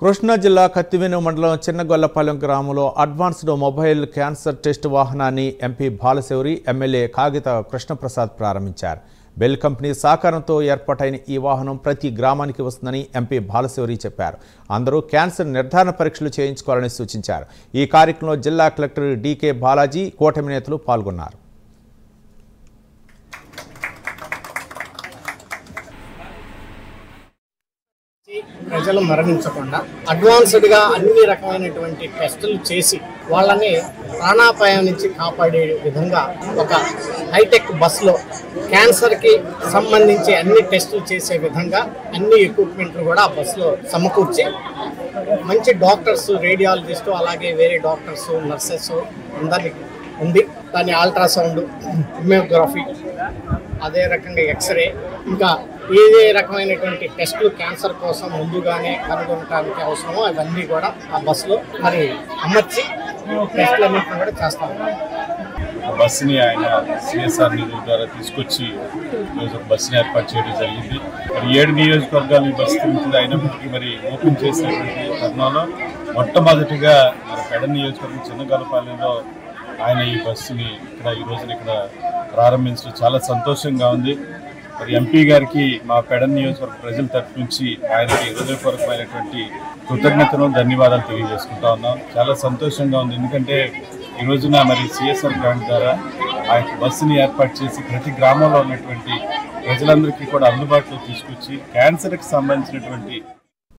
కృష్ణా జిల్లా కత్తివేను మండలం చిన్నగొల్లపాలెం గ్రామంలో అడ్వాన్స్డ్ మొబైల్ క్యాన్సర్ టెస్ట్ వాహనాన్ని ఎంపీ బాలశౌరి ఎమ్మెల్యే కాగిత కృష్ణప్రసాద్ ప్రారంభించారు. బెల్ కంపెనీ సహకారంతో ఏర్పాటైన ఈ వాహనం ప్రతి గ్రామానికి వస్తుందని ఎంపీ బాలశౌరి చెప్పారు. అందరూ క్యాన్సర్ నిర్ధారణ పరీక్షలు చేయించుకోవాలని సూచించారు. ఈ కార్యక్రమంలో జిల్లా కలెక్టర్ డీకే బాలాజీ, కూటమి నేతలు పాల్గొన్నారు. ప్రజలు మరణించకుండా అడ్వాన్స్డ్ గా అన్ని రకమైనటువంటి టెస్టులు చేసి వాళ్ళని ప్రాణాపాయం నుంచి కాపాడే విధంగా ఒక హైటెక్ బస్సులో క్యాన్సర్ కి సంబంధించి అన్ని టెస్టులు చేసే విధంగా అన్ని ఎక్విప్మెంట్లు కూడా ఆ బస్సులో సమకూర్చి మంచి డాక్టర్స్, రేడియాలజిస్టు, అలాగే వేరే డాక్టర్స్, నర్సెస్ అందరినీ ఉంది. దాని అల్ట్రాసౌండ్, ఇమ్యోగ్రఫీ, అదే రకంగా ఎక్స్రే, ఇంకా ఏ రకమైనటువంటి టెస్టులు క్యాన్సర్ కోసం ముందుగానే కనుగొనడానికి అవసరమో అవన్నీ కూడా ఆ బస్సులో మరి అమర్చి టెస్టులన్నింటినీ కూడా చేస్తాము. బస్సుని ఆయన సిఎస్ఆర్ నిధుల ద్వారా తీసుకొచ్చి ఈరోజు బస్సుని ఏర్పాటు చేయడం జరిగింది. మరి 7 నియోజకవర్గాలు ఈ బస్సు తిరుగుతుంది. అయినప్పటికీ మరి ఓపెన్ చేసినటువంటి తరుణంలో మొట్టమొదటిగా మరి పెడ నియోజకవర్గం చిన్నగొల్లపాలెంలో ఆయన ఈ బస్సుని ఈ రోజున ఇక్కడ ప్రారంభించడం చాలా సంతోషంగా ఉంది. మరి ఎంపీ గారికి మా పెడ నియోజకవర్గ ప్రజల తరఫు నుంచి ఆయనకి హృదయపూర్వకమైనటువంటి కృతజ్ఞతను, ధన్యవాదాలు తెలియజేసుకుంటా ఉన్నాం. చాలా సంతోషంగా ఉంది. ఎందుకంటే ఈ రోజున మరి సిఎస్ఆర్ గ్రాంట్ ద్వారా ఆ యొక్క బస్సుని ఏర్పాటు చేసి ప్రతి గ్రామంలో ఉన్నటువంటి ప్రజలందరికీ కూడా అందుబాటులో తీసుకొచ్చి క్యాన్సర్కి సంబంధించినటువంటి